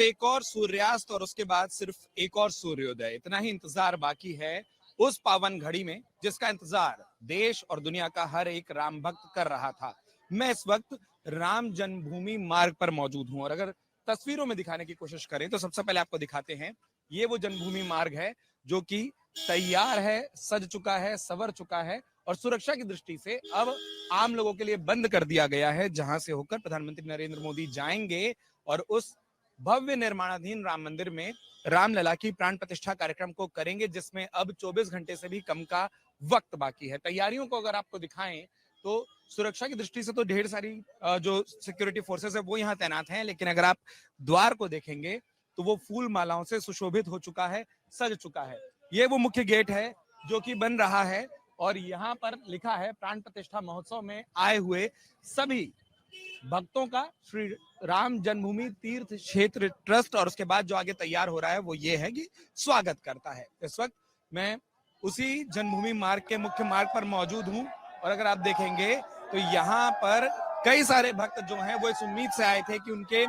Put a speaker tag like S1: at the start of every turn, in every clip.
S1: अब एक और सूर्यास्त और उसके बाद सिर्फ एक और सूर्योदय, इतना ही इंतजार बाकी है उस पावन घड़ी में जिसका इंतजार देश और दुनिया का हर एक राम भक्त कर रहा था। मैं इस वक्त राम जन्मभूमि मार्ग पर मौजूद हूं और अगर तस्वीरों में दिखाने की कोशिश करें तो सबसे पहले आपको दिखाते हैं, ये वो जन्मभूमि मार्ग है जो कि तैयार है, सज चुका है, संवर चुका है और सुरक्षा की दृष्टि से अब आम लोगों के लिए बंद कर दिया गया है, जहां से होकर प्रधानमंत्री नरेंद्र मोदी जाएंगे और उस भव्य निर्माणाधीन राम मंदिर में रामलला की प्राण प्रतिष्ठा कार्यक्रम को करेंगे, जिसमें अब 24 घंटे से भी कम का वक्त बाकी है। तैयारियों को अगर आपको दिखाएं तो सुरक्षा की दृष्टि से तो ढेर सारी जो सिक्योरिटी फोर्सेस है वो यहाँ तैनात हैं, लेकिन अगर आप द्वार को देखेंगे तो वो फूल मालाओं से सुशोभित हो चुका है, सज चुका है। ये वो मुख्य गेट है जो कि बन रहा है और यहाँ पर लिखा है प्राण प्रतिष्ठा महोत्सव में आए हुए सभी भक्तों का श्री राम जन्मभूमि तीर्थ क्षेत्र ट्रस्ट, और उसके बाद जो आगे तैयार हो रहा है वो ये है कि स्वागत करता है। इस वक्त मैं उसी जन्मभूमि मार्ग के मुख्य मार्ग पर मौजूद हूं और अगर आप देखेंगे तो यहाँ पर कई सारे भक्त जो हैं वो इस उम्मीद से आए थे कि उनके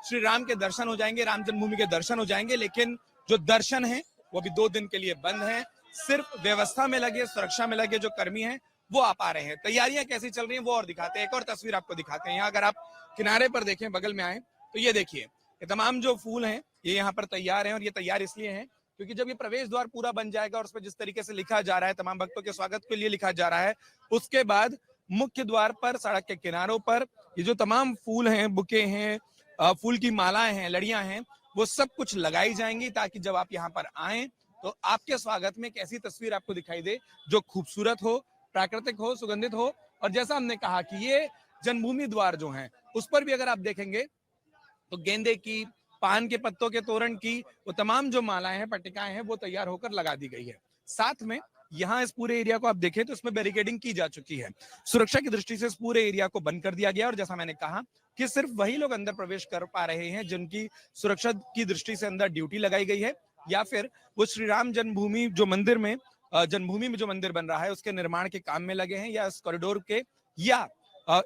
S1: श्री राम के दर्शन हो जाएंगे, राम जन्मभूमि के दर्शन हो जाएंगे, लेकिन जो दर्शन है वो भी 2 दिन के लिए बंद है। सिर्फ व्यवस्था में लगे, सुरक्षा में लगे जो कर्मी हैं वो आ पा रहे हैं। तैयारियां कैसी चल रही हैं वो और दिखाते हैं, एक और तस्वीर आपको दिखाते हैं। यहाँ अगर आप किनारे पर देखें, बगल में आए तो ये देखिए, ये तमाम जो फूल हैं ये यहाँ पर तैयार हैं और ये तैयार इसलिए हैं क्योंकि जब ये प्रवेश द्वार पूरा बन जाएगा और उस पर जिस तरीके से लिखा जा रहा है, तमाम भक्तों के स्वागत के लिए लिखा जा रहा है, उसके बाद मुख्य द्वार पर सड़क के किनारों पर ये जो तमाम फूल हैं, बुके हैं, फूल की मालाएं हैं, लड़ियां हैं, वो सब कुछ लगाई जाएंगी ताकि जब आप यहाँ पर आए तो आपके स्वागत में एक ऐसी तस्वीर आपको दिखाई दे जो खूबसूरत हो, प्राकृतिक हो, सुगंधित हो। और जैसा हमने कहा कि ये जन्मभूमि द्वार जो हैं उस पर भी अगर आप देखेंगे तो गेंदे की, पान के पत्तों के तोरण की वो तमाम जो मालाएं हैं, पट्टिकाएं हैं, वो तैयार होकर लगा दी गई है। साथ में यहाँ इस पूरे एरिया को आप देखें तो इसमें बैरिकेडिंग की जा चुकी है। सुरक्षा की दृष्टि से इस पूरे एरिया को बंद कर दिया गया और जैसा मैंने कहा कि सिर्फ वही लोग अंदर प्रवेश कर पा रहे हैं जिनकी सुरक्षा की दृष्टि से अंदर ड्यूटी लगाई गई है या फिर वो श्री राम जन्मभूमि जो मंदिर में जन्मभूमि में जो मंदिर बन रहा है उसके निर्माण के काम में लगे हैं या इस कॉरिडोर के या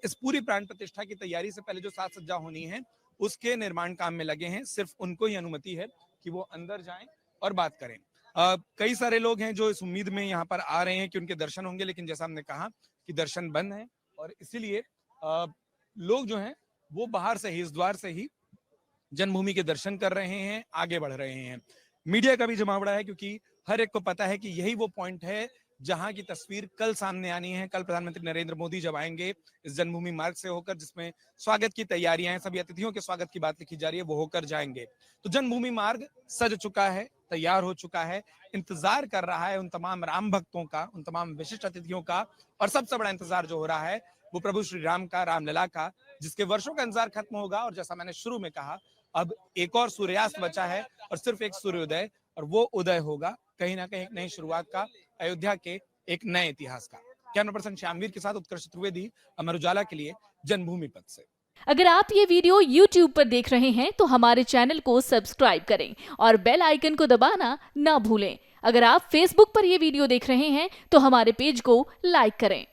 S1: इस पूरी प्राण प्रतिष्ठा की तैयारी से पहले जो साज सज्जा होनी है उसके निर्माण काम में लगे हैं। सिर्फ उनको ही अनुमति है कि वो अंदर जाएं और बात करें। कई सारे लोग हैं जो इस उम्मीद में यहाँ पर आ रहे हैं कि उनके दर्शन होंगे, लेकिन जैसा हमने कहा कि दर्शन बंद है और इसीलिए लोग जो हैं वो बाहर से ही, इस द्वार से ही जन्मभूमि के दर्शन कर रहे हैं, आगे बढ़ रहे हैं। मीडिया का भी जमावड़ा है क्योंकि हर एक को पता है कि यही वो पॉइंट है जहां की तस्वीर कल सामने आनी है। कल प्रधानमंत्री नरेंद्र मोदी जब आएंगे इस जन्मभूमि मार्ग से होकर, जिसमें स्वागत की तैयारियां हैं, सभी अतिथियों के स्वागत की बात लिखी जा रही है, वो होकर जाएंगे। तो जन्मभूमि मार्ग सज चुका है, तैयार हो चुका है, इंतजार कर रहा है उन तमाम राम भक्तों का, उन तमाम विशिष्ट अतिथियों का, और सबसे बड़ा इंतजार जो हो रहा है वो प्रभु श्री राम का, रामलला का, जिसके वर्षों का इंतजार खत्म होगा। और जैसा मैंने शुरू में कहा, अब एक और सूर्यास्त बचा है और सिर्फ एक सूर्योदय, और वो उदय होगा कहीं ना कहीं एक नई शुरुआत का, अयोध्या के एक नए इतिहास का। कैमरा पर्सन श्यामवीर के साथ उत्कर्ष त्रिवेदी, अमर उजाला के लिए, जन्मभूमि पथ से।
S2: अगर आप ये वीडियो YouTube पर देख रहे हैं तो हमारे चैनल को सब्सक्राइब करें और बेल आइकन को दबाना ना भूलें। अगर आप Facebook पर ये वीडियो देख रहे हैं तो हमारे पेज को लाइक करें।